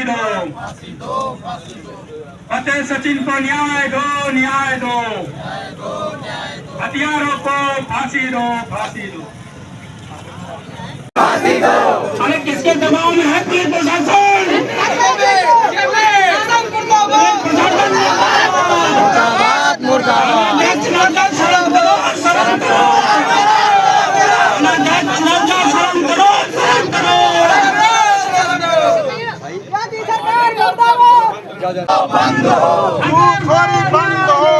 दो। फतेह सचिन को न्याय दो, न्याय दो। हथियारों को फांसी दो, फांसी दो। अरे किसके दबाव में है पुलिस प्रशासन? बंद हो, बंद हो।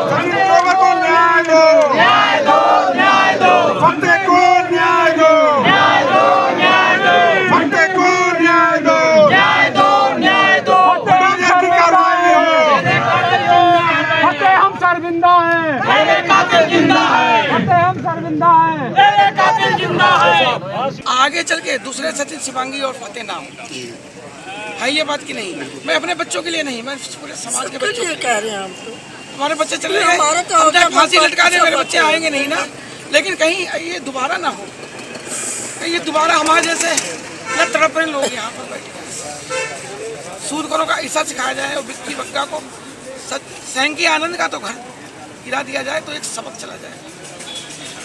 संतों को न्याय दो, न्याय दो, न्याय दो। फतेह को न्याय दो, न्याय दो, न्याय दो। फतेह को न्याय दो, न्याय दो, न्याय दो। की कार्रवाई हो। फतेह हम शर्मिंदा हैं, मेरे कातिल जिंदा है। फतेह हम शर्मिंदा हैं, मेरे कातिल जिंदा है। आगे चल के दूसरे सचिन शिवांगी और फतेह नाम है ये बात की नहीं। मैं अपने बच्चों के लिए नहीं, मैं पूरे समाज के बच्चों के लिए कह रहे हैं। हम तो हमारे बच्चे चले गए, हम फांसी लटका दे, मेरे बच्चे आएंगे नहीं ना। लेकिन कहीं ये दोबारा ना हो, कहीं ये दोबारा हमारे जैसे न तड़प रहे लोग यहाँ पर बैठे सूदखोरों का ऐसा सिखाया जाए और बिक्की बग्गा को सैंकी आनंद का तो घर गिरा दिया जाए तो एक सबक चला जाए।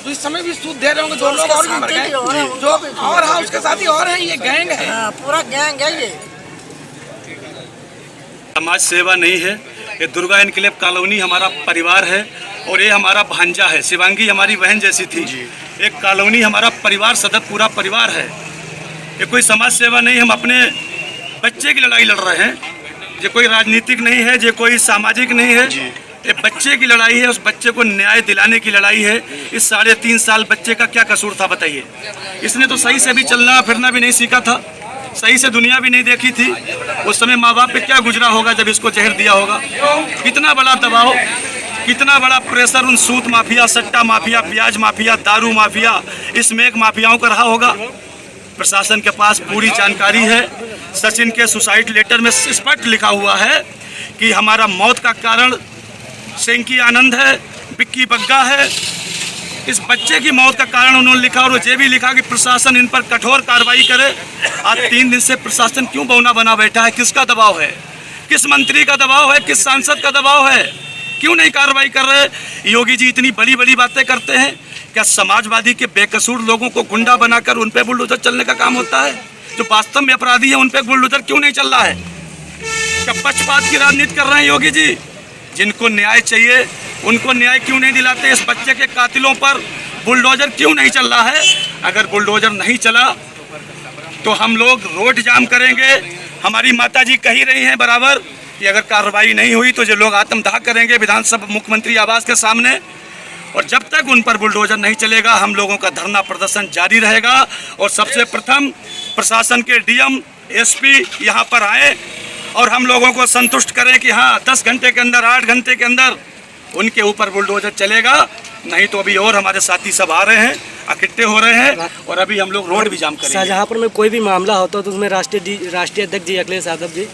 तो इस समय भी सूद दे रहे होंगे, 2 लोग और भी मर गए जो, और हाँ उसके साथ ही और हैं। ये गैंग है, पूरा गैंग है ये। समाज सेवा नहीं है, ये दुर्गा इनकलेब कॉलोनी हमारा परिवार है और ये हमारा भांजा है। शिवांगी हमारी बहन जैसी थी। एक कॉलोनी हमारा परिवार सदस्य पूरा परिवार है। ये कोई समाज सेवा नहीं, हम अपने बच्चे की लड़ाई लड़ रहे हैं। ये कोई राजनीतिक नहीं है, ये कोई सामाजिक नहीं है, ये बच्चे की लड़ाई है। उस बच्चे को न्याय दिलाने की लड़ाई है। इस 3.5 साल बच्चे का क्या कसूर था बताइए? इसने तो सही से भी चलना फिरना भी नहीं सीखा था, सही से दुनिया भी नहीं देखी थी। उस समय माँ बाप पे क्या गुजरा होगा जब इसको जहर दिया होगा? कितना बड़ा दबाव, कितना बड़ा प्रेशर उन सूद माफिया, सट्टा माफिया, प्याज माफिया, दारू माफिया, स्मैक माफियाओं का रहा होगा। प्रशासन के पास पूरी जानकारी है। सचिन के सुसाइड लेटर में स्पष्ट लिखा हुआ है कि हमारा मौत का कारण सैंकी आनंद है, बिक्की बग्गा है। इस बच्चे की मौत का कारण उन्होंने लिखा और ये भी लिखा कि प्रशासन इन पर कठोर कार्रवाई करे। आज 3 दिन से प्रशासन क्यों बौना बना बैठा है? किसका दबाव है? किस मंत्री का दबाव है? किस सांसद का दबाव है? क्यों नहीं कार्रवाई कर रहे? योगी जी इतनी बड़ी बड़ी बातें करते हैं, क्या समाजवादी के बेकसूर लोगों को गुंडा बनाकर उन पे बुलडोजर चलने का काम होता है? जो वास्तव में अपराधी है उन पे बुलडोजर क्यों नहीं चल रहा है? क्या पक्षपात की राजनीति कर रहे हैं योगी जी? जिनको न्याय चाहिए उनको न्याय क्यों नहीं दिलाते? इस बच्चे के कातिलों पर बुलडोजर क्यों नहीं चल रहा है? अगर बुलडोजर नहीं चला तो हम लोग रोड जाम करेंगे। हमारी माताजी कही रही हैं बराबर कि अगर कार्रवाई नहीं हुई तो जो लोग आत्मदाह करेंगे विधानसभा मुख्यमंत्री आवास के सामने। और जब तक उन पर बुलडोजर नहीं चलेगा हम लोगों का धरना प्रदर्शन जारी रहेगा। और सबसे प्रथम प्रशासन के डीएम, एसपी यहाँ पर आए और हम लोगों को संतुष्ट करें कि हाँ 10 घंटे के अंदर, 8 घंटे के अंदर उनके ऊपर बुलडोजर चलेगा। नहीं तो अभी और हमारे साथी सब आ रहे हैं, इकट्ठे हो रहे हैं और अभी हम लोग रोड भी जाम करेंगे। शाहजहाँपुर में कोई भी मामला होता तो उसमें राष्ट्रीय अध्यक्ष जी अखिलेश यादव जी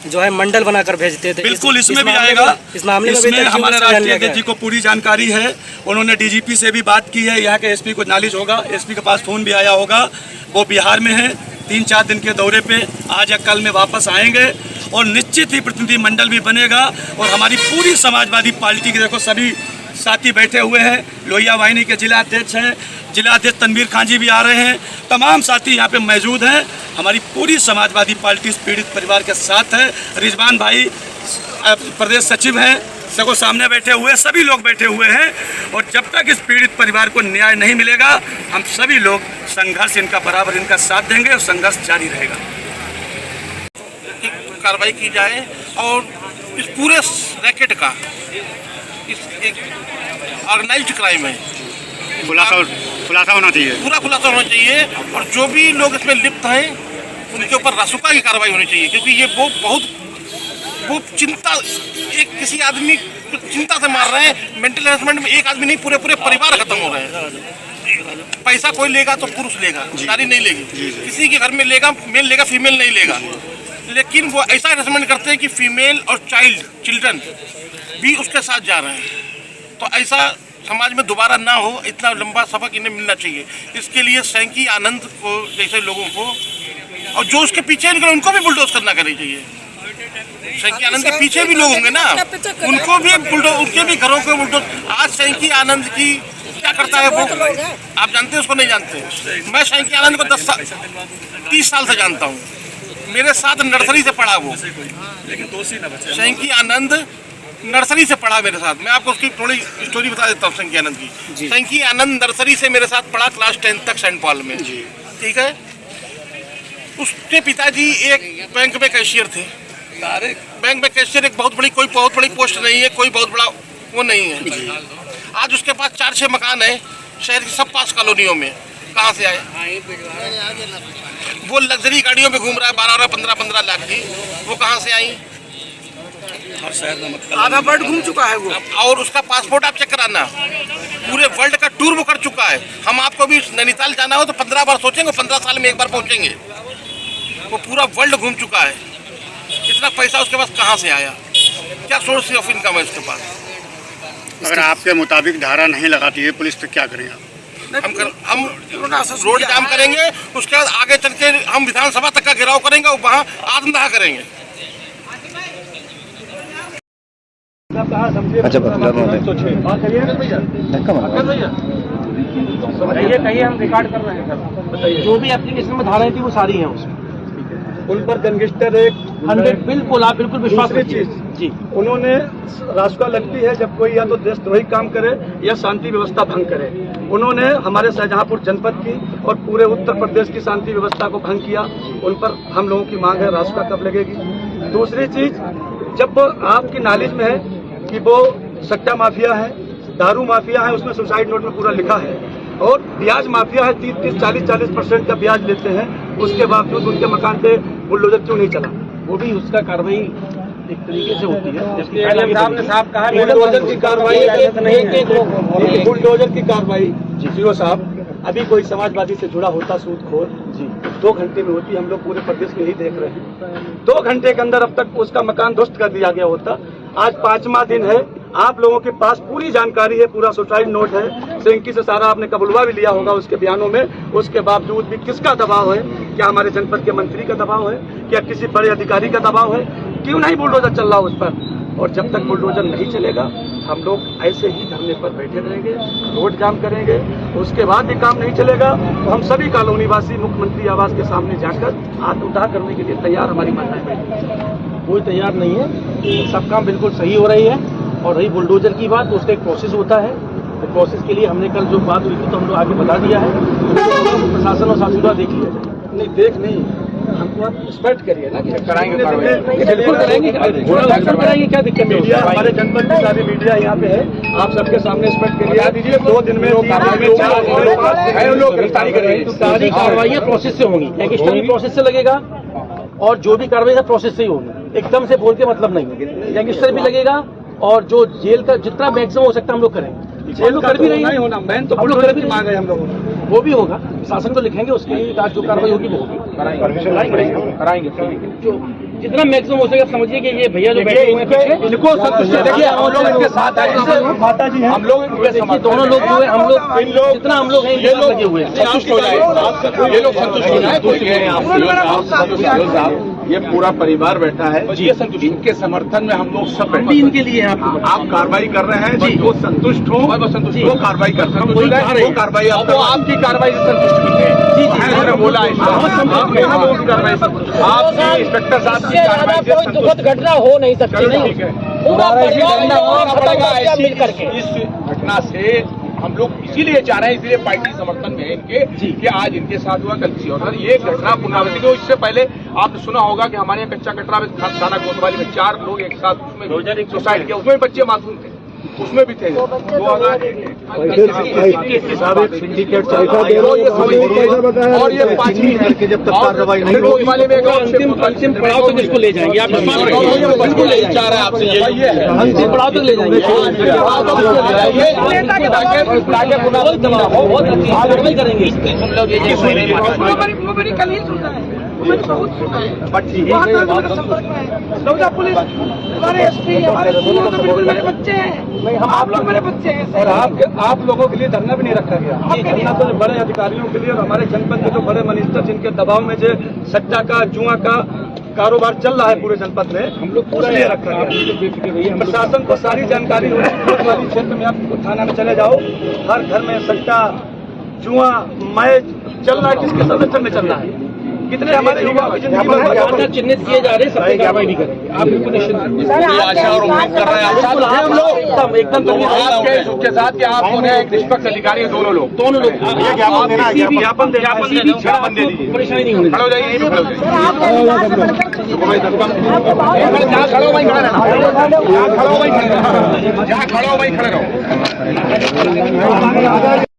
जो है मंडल बनाकर भेजते थे। बिल्कुल इसमें भी आएगा। इस मामले में हमारे राष्ट्रीय अध्यक्ष जी को पूरी जानकारी है। उन्होंने डीजीपी से भी बात की है। यहाँ के एसपी को नॉलेज होगा, एसपी के पास फोन भी आया होगा। वो बिहार में है, 3-4 दिन के दौरे पे आज या कल में वापस आएंगे और निश्चित ही प्रतिनिधि मंडल भी बनेगा। और हमारी पूरी समाजवादी पार्टी के देखो सभी साथी बैठे हुए हैं। लोहिया वाहिनी के जिला अध्यक्ष हैं, जिला अध्यक्ष तनवीर खान जी भी आ रहे हैं। तमाम साथी यहाँ पे मौजूद हैं। हमारी पूरी समाजवादी पार्टी इस पीड़ित परिवार के साथ है। रिजवान भाई प्रदेश सचिव हैं, सबको सामने बैठे हुए, सभी लोग बैठे हुए हैं। और जब तक इस पीड़ित परिवार को न्याय नहीं मिलेगा हम सभी लोग संघर्ष इनका बराबर इनका साथ देंगे और संघर्ष जारी रहेगा। कार्रवाई की जाए और इस पूरे रैकेट का इस एक ऑर्गेनाइज्ड क्राइम है, खुलासा होना चाहिए, पूरा खुलासा होना चाहिए। और जो भी लोग इसमें लिप्त हैं उनके ऊपर रासुका की कार्रवाई होनी चाहिए। क्योंकि ये वो चिंता, एक किसी आदमी को चिंता से मार रहे हैं। मेंटल हेरासमेंट में एक आदमी नहीं, पूरे परिवार खत्म हो रहे हैं। पैसा कोई लेगा तो पुरुष लेगा, नारी नहीं लेगी। किसी के घर में लेगा, मेल लेगा, फीमेल नहीं लेगा। लेकिन वो ऐसा हेरासमेंट करते हैं कि फीमेल और चिल्ड्रन भी उसके साथ जा रहे हैं। तो ऐसा समाज में दोबारा ना हो, इतना लंबा सबक इन्हें मिलना चाहिए। इसके लिए सैंकी आनंद को जैसे लोगों को और जो उसके पीछे निकले उनको भी बुलडोज करना करनी चाहिए। शंकी आनंद के पीछे भी लोग होंगे ना, उनको भी बुलडोज, उनके भी घरों को बुलडोज। आज शंकी आनंद की क्या करता है वो आप जानते हैं, उसको नहीं जानते। मैं शंकी आनंद को 30 साल से जानता हूँ, मेरे साथ नर्सरी से पढ़ा वो। शंकी आनंद नर्सरी से पढ़ा मेरे साथ। मैं आपको उसकी थोड़ी स्टोरी बता देता हूँ शंकी आनंद की। शंकी आनंद नर्सरी से मेरे साथ पढ़ा क्लास 10 तक सेंट पॉल में, ठीक है। उसके पिताजी एक बैंक में कैशियर थे। बैंक में कैशियर एक बहुत बड़ी पोस्ट नहीं है, कोई बहुत बड़ा वो नहीं है। आज उसके पास 4-6 मकान है शहर की सब पास कॉलोनियों में। कहाँ से आए? वो लग्जरी गाड़ियों में घूम रहा है 12-15 लाख की, वो कहाँ से आई? हर शहर में आधा वर्ल्ड घूम चुका है वो। और उसका पासपोर्ट आप चेक कराना, पूरे वर्ल्ड का टूर वो कर चुका है। हम आपको भी नैनीताल जाना हो तो 15 बार सोचेंगे, 15 साल में एक बार पहुंचेंगे। वो पूरा वर्ल्ड घूम चुका है। इतना पैसा उसके पास कहाँ से आया? क्या सोर्स ऑफ इनकम है उसके पास? अगर आपके मुताबिक धारा नहीं लगाती है पुलिस तो क्या करेंगे आप? हम रोड जाम करेंगे, उसके बाद आगे चल के हम विधानसभा तक का घेराव करेंगे और वहाँ आत्मदाह करेंगे। अच्छा कहिए हम रिकॉर्ड कर रहे हैं सर। जो भी एप्लीकेशन में धाराएं थी वो सारी हैं उसमें। उन पर गैंगस्टर एक 100 बिल्कुल, आप बिल्कुल विश्वास दूसरी रखिए। चीज जी, उन्होंने रास्ता लगती है जब कोई या तो देशद्रोही काम करे या शांति व्यवस्था भंग करे। उन्होंने हमारे शाहजहांपुर जनपद की और पूरे उत्तर प्रदेश की शांति व्यवस्था को भंग किया। उन पर हम लोगों की मांग है रास्ता कब लगेगी। दूसरी चीज, जब आपकी नॉलेज में है कि वो सट्टा माफिया है, दारू माफिया है, उसमें सुसाइड नोट में पूरा लिखा है, और ब्याज माफिया है, 30-40% का ब्याज लेते हैं, उसके बावजूद उनके मकान पे बुलडोजर क्यों नहीं चला? वो भी उसका कार्रवाई एक तरीके से होती है। साहब कहा बुलडोजर की कार्रवाई, बुलडोजर की कार्रवाई जीओ साहब अभी कोई समाजवादी से जुड़ा होता सूदखोर जी 2 घंटे में होती। हम लोग पूरे प्रदेश में ही देख रहे हैं, 2 घंटे के अंदर अब तक उसका मकान ध्वस्त कर दिया गया होता। आज 5वां दिन है, आप लोगों के पास पूरी जानकारी है, पूरा सुसाइड नोट है, सेंकी से सारा आपने कबुलवा भी लिया होगा उसके बयानों में। उसके बावजूद भी किसका दबाव है? क्या हमारे जनपद के मंत्री का दबाव है? क्या किसी बड़े अधिकारी का दबाव है? क्यों नहीं बुलडोजर चल रहा उस पर? और जब तक बुलडोजर नहीं चलेगा हम लोग ऐसे ही धरने पर बैठे रहेंगे, रोड जाम करेंगे। उसके बाद भी काम नहीं चलेगा तो हम सभी कॉलोनी वासी मुख्यमंत्री आवास के सामने जाकर आत्मदाह करने के लिए तैयार हमारी माताएं बैठी। कोई तैयार नहीं है, सब काम बिल्कुल सही हो रही है। और रही बुलडोजर की बात, तो उसका एक प्रोसेस होता है। तो प्रोसेस के लिए हमने कल जो बात हुई थी तो हम लोग आगे बता दिया है, प्रशासन और शासन देख लिया। नहीं देख नहीं, हमको आप एक्सपेक्ट करिए ना कि कराएंगे, बिल्कुल करेंगे, कराएंगे, क्या दिक्कत है? मीडिया, हमारे जनपद की सारी मीडिया यहाँ पे है, आप सबके सामने एक्सपेक्ट करिए। 2 दिन में 3 दिन में 4 लोग गिरफ्तारी करेंगे। सारी कार्रवाइयाँ प्रोसेस से होंगी, गैंगस्टर भी प्रोसेस से लगेगा और जो भी कार्रवाई है प्रोसेस से ही होगी। एकदम से बोल के मतलब नहीं, गैंगस्टर भी लगेगा और जो जेल का जितना मैक्सिमम हो सकता है हम लोग करेंगे। हम लोग कर भी रहे हैं, मैन तो हम लोग कर भी मांग है हम लोगों ने, वो भी होगा, शासन को लिखेंगे, उसके लिए आज जो कार्रवाई होगी वो होगी, कराएंगे। जो जितना मैक्सिमम हो सके आप समझिए कि ये भैया जो बैठे हुए हैं इनको संतुष्ट देखिए, हम लोग इनके साथ माता जी हैं, हम लोग दोनों लोग जो है हम लोग जितना हम लोग हैं ये लोग लगे हुए हैं। संतुष्ट हो जाए, ये लोग संतुष्ट हो जाए। ये पूरा परिवार बैठा है, इनके समर्थन में हम लोग सब बैठे हैं। इनके लिए आप कार्रवाई कर रहे हैं, जो संतुष्ट हो वो कार्रवाई कर सकते हैं। वो कार्रवाई आपकी कार्रवाई से संतुष्ट भी है। बोला आप इंस्पेक्टर साहब की कार्रवाई से कोई दुखद घटना हो नहीं सकती, नहीं पूरा परिवार मिल करके। इस घटना से हम लोग इसीलिए चाह रहे हैं, इसीलिए पार्टी समर्थन में है इनके कि आज इनके साथ हुआ, कल किसी और ये घटना पुनरावृत्ति हो। इससे पहले आपने सुना होगा कि हमारे यहाँ कच्चा कटरा में थाना कोतवाली में 4 लोग एक साथ उसमें सुसाइड किया, उसमें बच्चे मासूम थे, उसमें भी थे 2000 और ये 5वीं है कि जब तक कार्रवाई नहीं होगी वाले में अंतिम पड़ाव तक इसको ले जाएंगे। आप चाह रहे हैं आपसे ये अंतिम पड़ाव तक ले जाएंगे, करेंगे। वो मेरी कल ही सुन रहा है। मैंने बहुत सुना है। बट यही वहाँ से का बात मेरे संपर्क में है। दौड़ा पुलिस, हमारे एसपी, हमारे सीओ तो बिल्कुल मेरे बच्चे हैं। नहीं, हम आप लोग मेरे बच्चे हैं। और आप लोगों के लिए धरना भी नहीं रखा गया। धरना तो बड़े अधिकारियों के लिए और हमारे जनपद के जो बड़े मिनिस्टर जिनके दबाव में जो सट्टा का जुआ का कारोबार चल रहा है पूरे जनपद में, हम लोग पूरा नहीं रखा गया। प्रशासन को सारी जानकारी होती है। वाली क्षेत्र में आप थाना में चले जाओ, हर घर में सट्टा जुआ मैच चल रहा है। किसके संरक्षण में चल रहा है? कितने हमारे युवा की जिंदगी में चिन्हित किए जा रहे हैं, सब पे कार्रवाई भी करेंगे। आप बिल्कुल निश्चिंत आशा और उम्मीद कर रहे हैं एकदम तो आपके उसके साथ कि आप उन्हें एक निष्पक्ष अधिकारी हैं, दोनों लोग दोनों लोग ज्ञापन दे दीजिए। परेशानी नहीं होनी खड़े हो जाइए, यहीं पे खड़े हो जाइए। जहाँ खड़े हो वहीं खड़े रहना, जहाँ खड़े हो वहीं खड़े रहो।